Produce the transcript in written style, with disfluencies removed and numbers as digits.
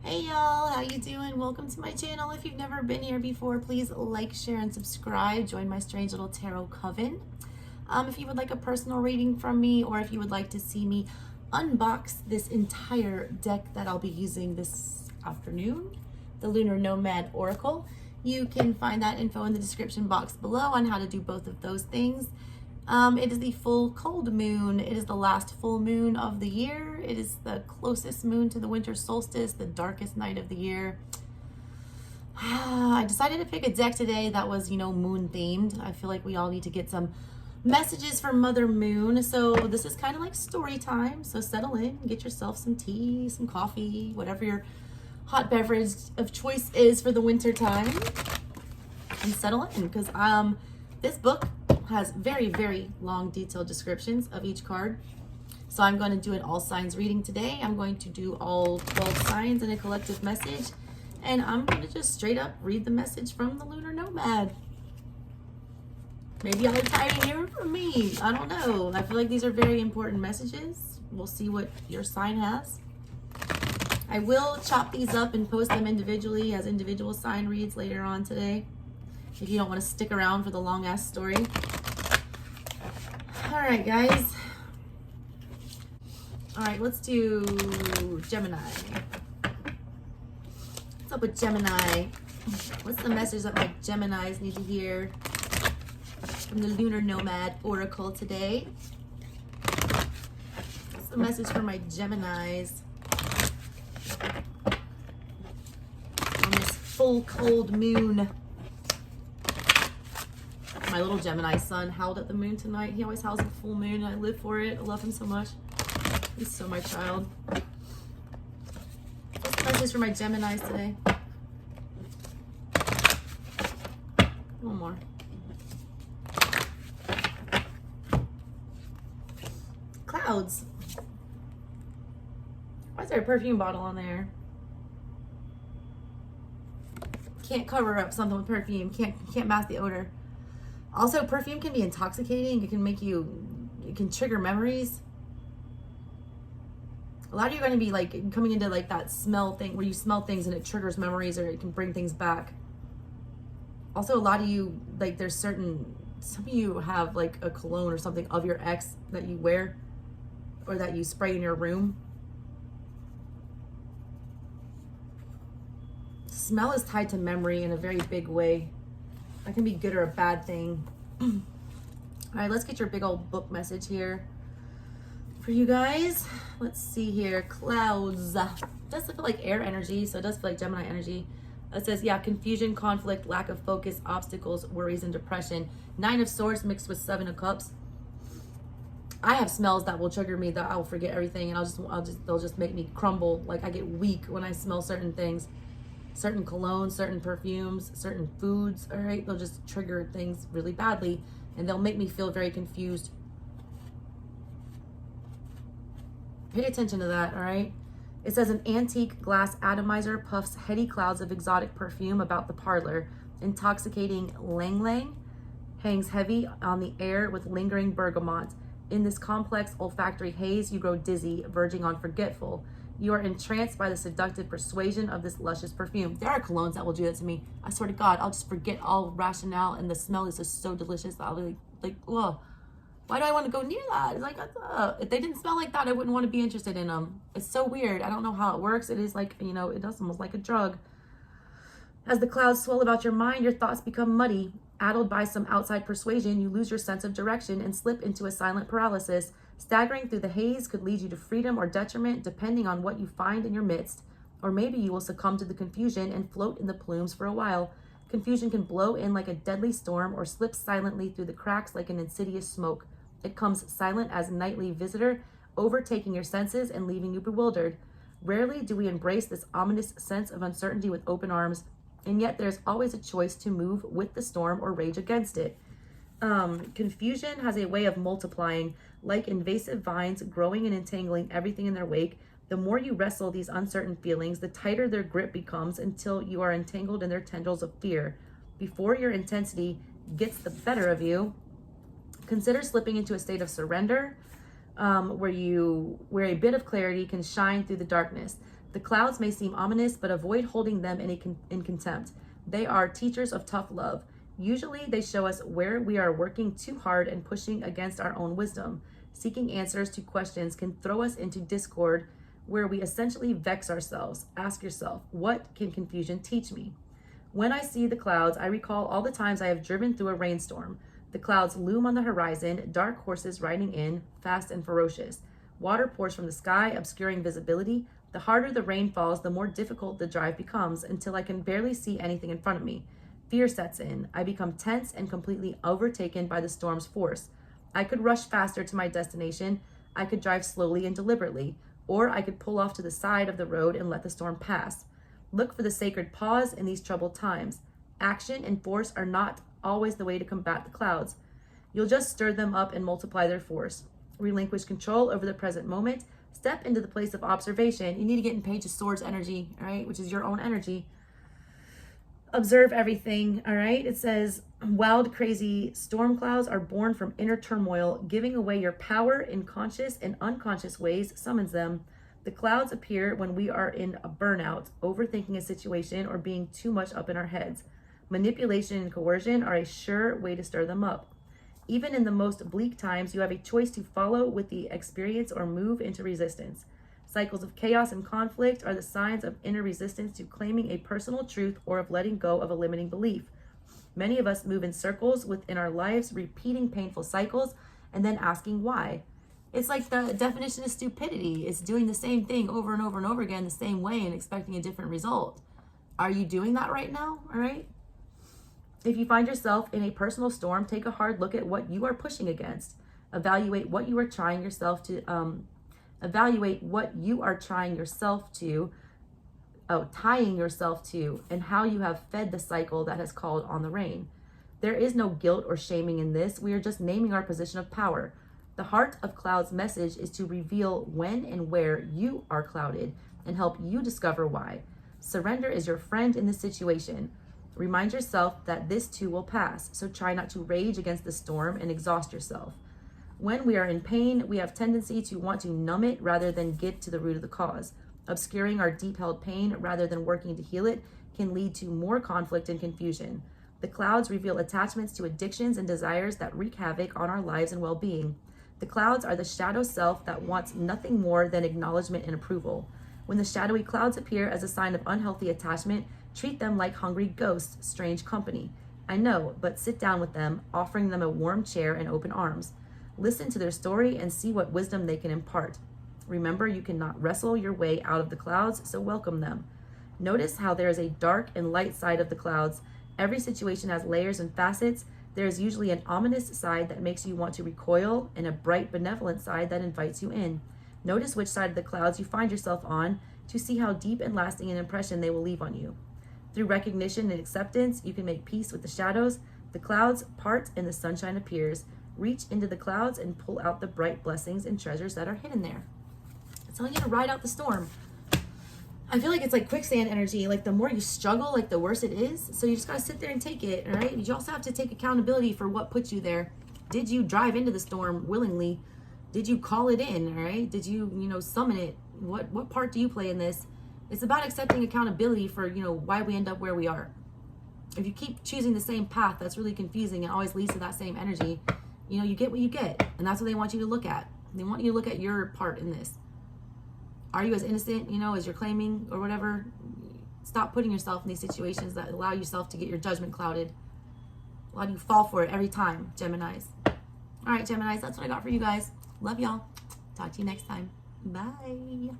Hey y'all, how you doing? Welcome to my channel. If you've never been here before, please like, share, and subscribe. Join my strange little tarot coven. If you would like a personal reading from me, or if you would like to see me unbox this entire deck that I'll be using this afternoon, the Lunar Nomad Oracle, you can find that info in the description box below on how to do both of those things. It is the full cold moon. It is the last full moon of the year. It is the closest moon to the winter solstice, the darkest night of the year. I decided to pick a deck today that was, moon themed. I feel like we all need to get some messages from Mother Moon. So this is kind of like story time. So settle in, get yourself some tea, some coffee, whatever your hot beverage of choice is for the winter time, and settle in, because this book has very, very long detailed descriptions of each card. So I'm going to do an all signs reading today. I'm going to do all 12 signs in a collective message, and I'm going to just straight up read the message from the Lunar Nomad. Maybe I'll try to hear it from me. I don't know. I feel like these are very important messages. We'll see what your sign has. I will chop these up and post them individually as individual sign reads later on today, if you don't want to stick around for the long ass story. All right, guys. All right, let's do Gemini. What's up with Gemini? What's the message that my Geminis need to hear from the Lunar Nomad Oracle today? What's the message for my Geminis on this full cold moon? My little Gemini son howled at the moon tonight. He always howls at the full moon, and I live for it. I love him so much. He's so my child. What's the message for my Geminis today? One more. Clouds. Why is there a perfume bottle on there? Can't cover up something with perfume. Can't mask the odor. Also, perfume can be intoxicating. It can trigger memories. A lot of you are going to be like coming into like that smell thing where you smell things and it triggers memories, or it can bring things back. Also, a lot of you, like some of you have like a cologne or something of your ex that you wear or that you spray in your room. Smell is tied to memory in a very big way. That can be good or a bad thing. All right, let's get your big old book message here for you guys. Let's see here. Clouds. Does feel like air energy, so it does feel like Gemini energy. It says, yeah, confusion, conflict, lack of focus, obstacles, worries, and depression. 9 of Swords mixed with 7 of Cups. I have smells that will trigger me, that I will forget everything, and they'll just make me crumble. Like, I get weak when I smell certain things. Certain colognes, certain perfumes, certain foods, all right? They'll just trigger things really badly, and they'll make me feel very confused. Pay attention to that, all right? It says, an antique glass atomizer puffs heady clouds of exotic perfume about the parlor. Intoxicating lang lang hangs heavy on the air with lingering bergamot. In this complex olfactory haze, you grow dizzy, verging on forgetful. You are entranced by the seductive persuasion of this luscious perfume. There are colognes that will do that to me. I swear to God, I'll just forget all rationale, and the smell is just so delicious that I'll be like, whoa, why do I want to go near that? It's like, if they didn't smell like that, I wouldn't want to be interested in them. It's so weird. I don't know how it works. It is like, it does almost like a drug. As the clouds swirl about your mind, your thoughts become muddy. Addled by some outside persuasion, you lose your sense of direction and slip into a silent paralysis. Staggering through the haze could lead you to freedom or detriment, depending on what you find in your midst. Or maybe you will succumb to the confusion and float in the plumes for a while. Confusion can blow in like a deadly storm, or slip silently through the cracks like an insidious smoke. It comes silent as a nightly visitor, overtaking your senses and leaving you bewildered. Rarely do we embrace this ominous sense of uncertainty with open arms, and yet there's always a choice to move with the storm or rage against it. Confusion has a way of multiplying, like invasive vines growing and entangling everything in their wake. The more you wrestle these uncertain feelings, the tighter their grip becomes, until you are entangled in their tendrils of fear. Before your intensity gets the better of you, consider slipping into a state of surrender, where a bit of clarity can shine through the darkness. The clouds may seem ominous, but avoid holding them in contempt. They are teachers of tough love. Usually they show us where we are working too hard and pushing against our own wisdom. Seeking answers to questions can throw us into discord, where we essentially vex ourselves. Ask yourself, what can confusion teach me? When I see the clouds, I recall all the times I have driven through a rainstorm. The clouds loom on the horizon, dark horses riding in, fast and ferocious. Water pours from the sky, obscuring visibility. The harder the rain falls, the more difficult the drive becomes, until I can barely see anything in front of me. Fear sets in. I become tense and completely overtaken by the storm's force. I could rush faster to my destination. I could drive slowly and deliberately, or I could pull off to the side of the road and let the storm pass. Look for the sacred pause in these troubled times. Action and force are not always the way to combat the clouds. You'll just stir them up and multiply their force. Relinquish control over the present moment. Step into the place of observation. You need to get in Page of Swords energy, all right, which is your own energy. Observe everything, all right? It says, wild, crazy storm clouds are born from inner turmoil. Giving away your power in conscious and unconscious ways summons them. The clouds appear when we are in a burnout, overthinking a situation, or being too much up in our heads. Manipulation and coercion are a sure way to stir them up. Even in the most bleak times, you have a choice to follow with the experience or move into resistance. Cycles of chaos and conflict are the signs of inner resistance to claiming a personal truth or of letting go of a limiting belief. Many of us move in circles within our lives, repeating painful cycles and then asking why. It's like the definition of stupidity. It's doing the same thing over and over and over again the same way and expecting a different result. Are you doing that right now? All right. If you find yourself in a personal storm, take a hard look at what you are pushing against. Evaluate what you are trying yourself to, tying yourself to, and how you have fed the cycle that has called on the rain. There is no guilt or shaming in this. We are just naming our position of power. The heart of cloud's message is to reveal when and where you are clouded and help you discover why. Surrender is your friend in this situation. Remind yourself that this too will pass, so try not to rage against the storm and exhaust yourself. When we are in pain, we have tendency to want to numb it rather than get to the root of the cause. Obscuring our deep-held pain rather than working to heal it can lead to more conflict and confusion. The clouds reveal attachments to addictions and desires that wreak havoc on our lives and well-being. The clouds are the shadow self that wants nothing more than acknowledgement and approval. When the shadowy clouds appear as a sign of unhealthy attachment, treat them like hungry ghosts, strange company. I know, but sit down with them, offering them a warm chair and open arms. Listen to their story and see what wisdom they can impart. Remember, you cannot wrestle your way out of the clouds, so welcome them. Notice how there is a dark and light side of the clouds. Every situation has layers and facets. There is usually an ominous side that makes you want to recoil and a bright, benevolent side that invites you in. Notice which side of the clouds you find yourself on to see how deep and lasting an impression they will leave on you. Through recognition and acceptance, you can make peace with the shadows. The clouds part and the sunshine appears. Reach into the clouds and pull out the bright blessings and treasures that are hidden there. It's telling you to ride out the storm. I feel like it's like quicksand energy. Like the more you struggle, like the worse it is. So you just gotta sit there and take it, all right? You also have to take accountability for what put you there. Did you drive into the storm willingly? Did you call it in, all right? Did you, summon it? What part do you play in this? It's about accepting accountability for, why we end up where we are. If you keep choosing the same path, that's really confusing and always leads to that same energy. You get what you get. And that's what they want you to look at. They want you to look at your part in this. Are you as innocent, as you're claiming or whatever? Stop putting yourself in these situations that allow yourself to get your judgment clouded. Allow you fall for it every time, Geminis. All right, Geminis, that's what I got for you guys. Love y'all. Talk to you next time. Bye.